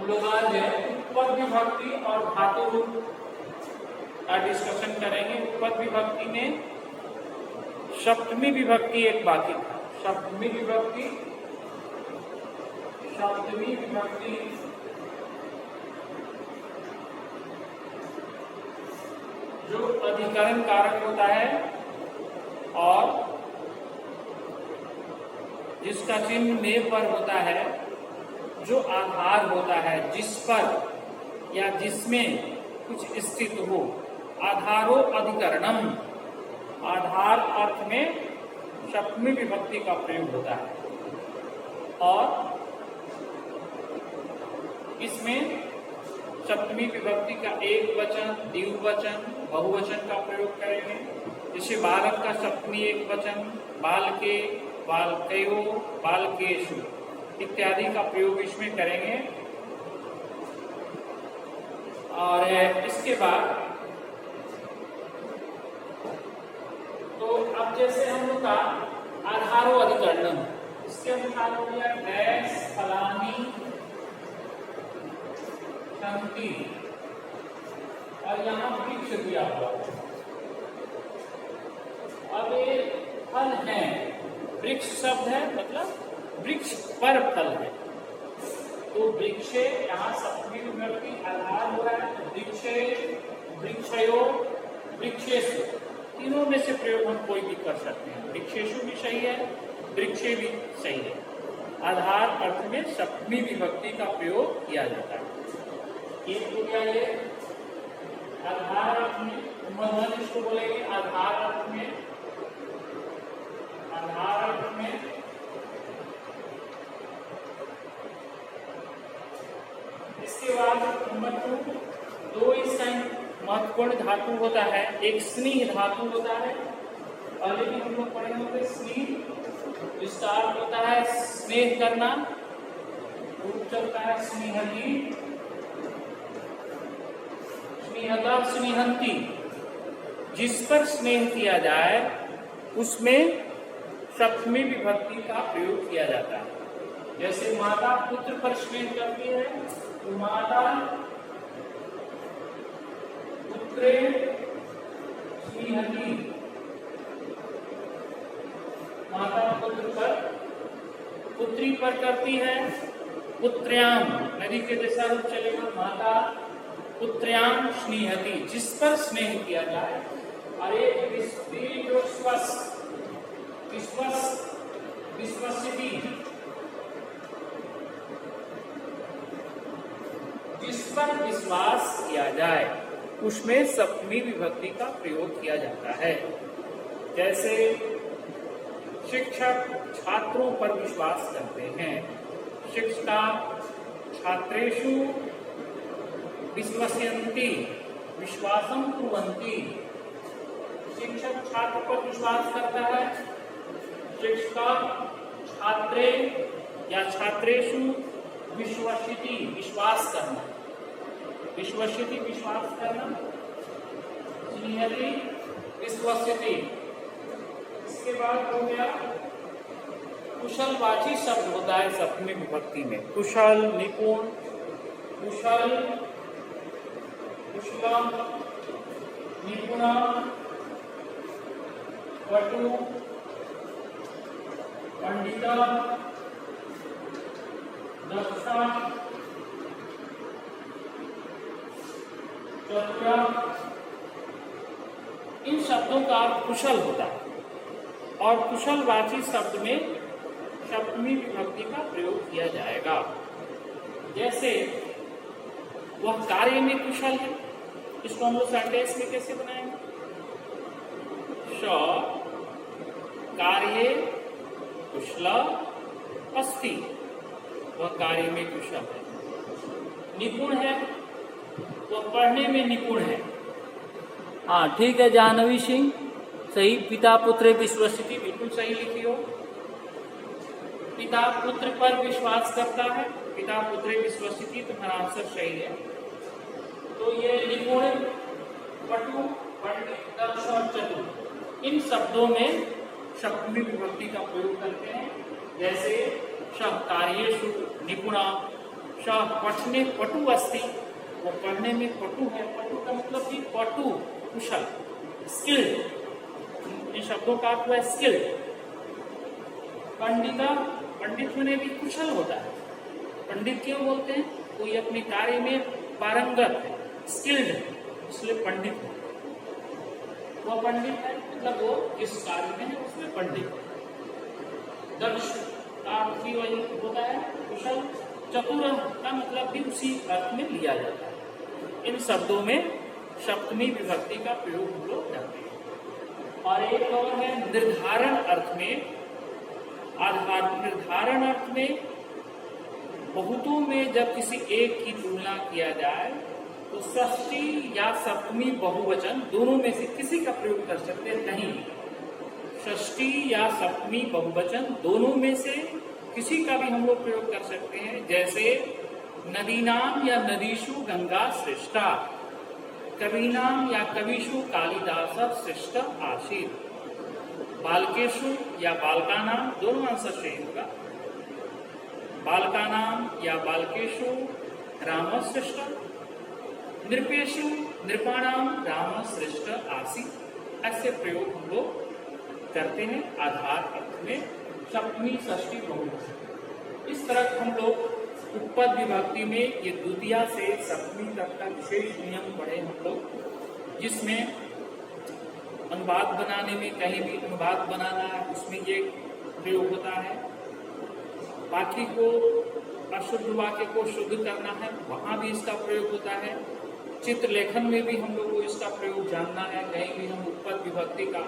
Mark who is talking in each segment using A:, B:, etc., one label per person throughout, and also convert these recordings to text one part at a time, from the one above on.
A: हम लोग आज उपपद विभक्ति और धातु रूप का डिस्कशन करेंगे। उपपद विभक्ति में सप्तमी विभक्ति एक बाकी था। सप्तमी विभक्ति जो अधिकरण कारक होता है और जिसका चिन्ह में पर होता है, जो आधार होता है जिस पर या जिसमें कुछ स्थित हो। आधारो अधिकरणम, आधार अर्थ में सप्तमी विभक्ति का प्रयोग होता है और इसमें सप्तमी विभक्ति का एक वचन, द्विवचन, बहुवचन का प्रयोग करेंगे। जैसे बालक का सप्तमी एक वचन, बालके, बालकयो, बालकेषु इत्यादि का प्रयोग इसमें करेंगे। और इसके बाद तो अब जैसे हम लोग का आधारो अधिकरणम, इसके अनुसार हो गया डैश फलानी संति और यहाँ वृक्ष दिया हुआ। अब ये फल है, वृक्ष शब्द है मतलब वृक्ष पर फल है, तो वृक्षे यहाँ सप्तमी विभक्ति आधार हो रहा है। वृक्षे, वृक्षयो, वृक्षेषु तीनों में से प्रयोग हम कोई भी कर सकते हैं। वृक्षेषु भी सही है, वृक्षे भी सही है। आधार अर्थ में सप्तमी विभक्ति का प्रयोग किया जाता है। एक हो गया ये आधार अर्थ में, मधुबन इसको बोलेंगे आधार अर्थ में, आधार अर्थ में। इसके बाद नंबर 2, दो इसका महत्वपूर्ण धातु होता है। एक स्नेह धातु होता है, पहले भी हम लोग पढ़े होंगे। स्नेह जिसका अर्थ होता है स्नेह करना, रूप चलता है स्नेहली, स्नेहता, स्नेहंती। जिस पर स्नेह किया जाए उसमें सप्तमी विभक्ति का प्रयोग किया जाता है। जैसे माता पुत्र पर स्नेह करती है तो माता पुत्रे स्नेहती, माता पुत्र पर, पुत्री पर करती है पुत्र्याम, नदी के जैसा रूप चलेगा, माता पुत्र्याम स्नेहती, जिस पर स्नेह किया जाए। अरे जो विश्वसिति, जिस पर विश्वास किया जाए उसमें सप्तमी विभक्ति का प्रयोग किया जाता है। जैसे शिक्षक छात्रों पर विश्वास करते हैं, शिक्षका छात्रेषु विश्वसन्ति, विश्वासं कुर्वन्ति। शिक्षक छात्र पर विश्वास करता है, शिक्षका छात्रे या छात्रेषु विश्वसिति, विश्वास करना, विश्वसिति विश्वास करना, स्नेहति विश्वसिति। इसके बाद हो गया कुशलवाची शब्द होता है सप्तमी विभक्ति में। कुशल, निपुण, कुशल, कुशलम, निपुणा, पटु, पंडिता, दक्षा, चतुरा। इन शब्दों का अर्थ कुशल होता है और कुशलवाची शब्द में सप्तमी विभक्ति का प्रयोग किया जाएगा। जैसे वह कार्य में कुशल है, इसको हम लोग सेंटेंस में कैसे बनाएंगे? कार्ये कुशल अस्ति, वह कार्य में कुशल है। निपुण है, वह पढ़ने में निपुण है। हाँ ठीक है जानवी सिंह, सही। पिता पुत्र विश्वसिति बिल्कुल सही लिखी हो। पिता पुत्र पर विश्वास करता है, पिता पुत्र विश्वसिति, तुम्हारा आंसर सही है। तो ये निपुण, पटु, पंडित, दक्ष और चतुर, इन शब्दों में सप्तमी विभक्ति का प्रयोग करते हैं। जैसे कार्येषु निपुणा, पठने पटु अस्ति, वो पढ़ने में पटु है। पटु का मतलब कि पटु, कुशल, स्किल्ड। इन शब्दों का अर्थ है स्किल्ड। पंडिता, पंडित होने भी कुशल होता है। पंडित क्यों बोलते हैं? कोई अपने कार्य में पारंगत है, स्किल्ड है, इसलिए पंडित है। वह पंडित है मतलब वो जिस कार्य में है उसमें पंडित है। दक्ष का अर्थ भी वही होता है, कुशल। चतुर का मतलब भी उसी अर्थ में लिया जाता है। इन शब्दों में सप्तमी विभक्ति का प्रयोग हम लोग करते हैं। और एक और है निर्धारण अर्थ में। आधार निर्धारण अर्थ में बहुतों में जब किसी एक की तुलना किया जाए तो षष्ठी या सप्तमी बहुवचन दोनों में से किसी का प्रयोग कर सकते हैं। नहीं, षष्ठी या सप्तमी बहुवचन दोनों में से किसी का भी हम लोग प्रयोग कर सकते हैं। जैसे नदीनाम या नदीषु गंगा श्रेष्ठा, कवीनाम या कविषु कालिदास श्रेष्ठ आसीत, बालकेशु या बालकानाम, दोनों आंसर सही होगा। बालकानाम या बालकेशु राम श्रेष्ठ, नृपेशु नृपाणाम राम श्रेष्ठ आसीत। ऐसे प्रयोग हम लोग करते हैं आधार अर्थ में सप्तमी, षष्ठी, बहुवचन। इस तरह हम लोग उपपद विभक्ति में ये द्वितीया से सप्तमी तक का विशेष नियम पढ़े हम लोग, जिसमें अनुवाद बनाने में कहीं भी अनुवाद बनाना है उसमें ये प्रयोग होता है। वाक्य को, अशुद्ध वाक्य को शुद्ध करना है, वहां भी इसका प्रयोग होता है। चित्र लेखन में भी हम लोग को इसका प्रयोग जानना है। कहीं भी हम उपपद विभक्ति का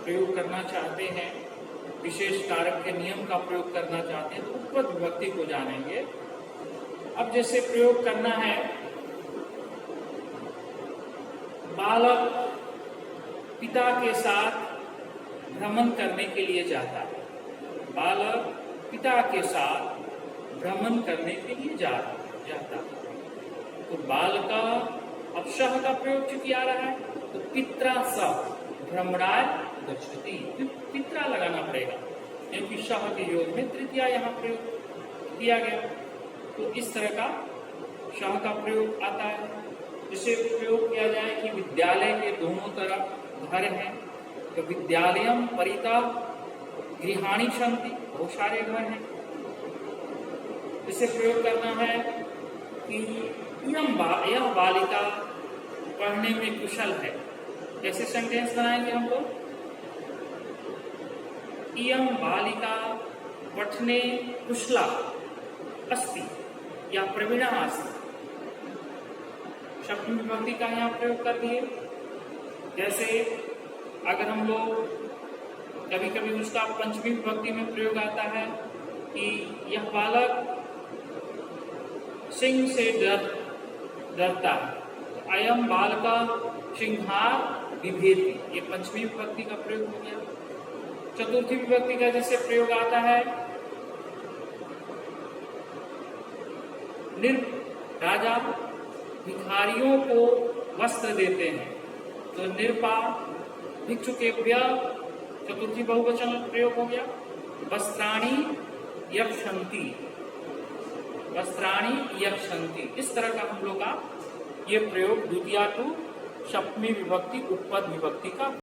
A: प्रयोग करना चाहते हैं, विशेष कारक के नियम का प्रयोग करना चाहते हैं, तो उपपद विभक्ति को जानेंगे। अब जैसे प्रयोग करना है, बालक पिता के साथ भ्रमण करने के लिए जाता है। बालक पिता के साथ भ्रमण करने के लिए जाता है। तो बाल का अब शह का प्रयोग चूंकि आ रहा है तो पित्रा स भ्रमणाय गच्छति, पित्रा लगाना पड़ेगा क्योंकि शह के योग में तृतीया यहाँ प्रयोग किया गया। तो इस तरह का शह का प्रयोग आता है। जिसे प्रयोग किया जाए कि विद्यालय के दोनों तरफ घर हैं, तो विद्यालयम परितः गृहाणि सन्ति, बहुत सारे घर हैं। इसे प्रयोग करना है कि यह बालिका पढ़ने में कुशल है। कैसे सेंटेंस बनाएंगे हम लोग? इयं बालिका पठने कुशला अस्ति या प्रवीणा अस्ति। सप्तमी विभक्ति का यहाँ प्रयोग कर दिए। जैसे अगर हम लोग कभी कभी उसका पंचमी विभक्ति में प्रयोग आता है कि यह बालक सिंह से डरता है, तो अयम बालका सिंहार बिभेति, ये पंचमी विभक्ति का प्रयोग हो गया। चतुर्थी विभक्ति का जैसे प्रयोग आता है, राजा भिखारियों को वस्त्र देते हैं, तो निरपा भिक्षुकेभ्य, चतुर्थी बहुवचन प्रयोग हो गया। वस्त्राणि यक्षन्ति, वस्त्राणि यक्षन्ति। इस तरह का हम लोग का ये प्रयोग द्वितीया टू सप्तमी विभक्ति उपपद विभक्ति का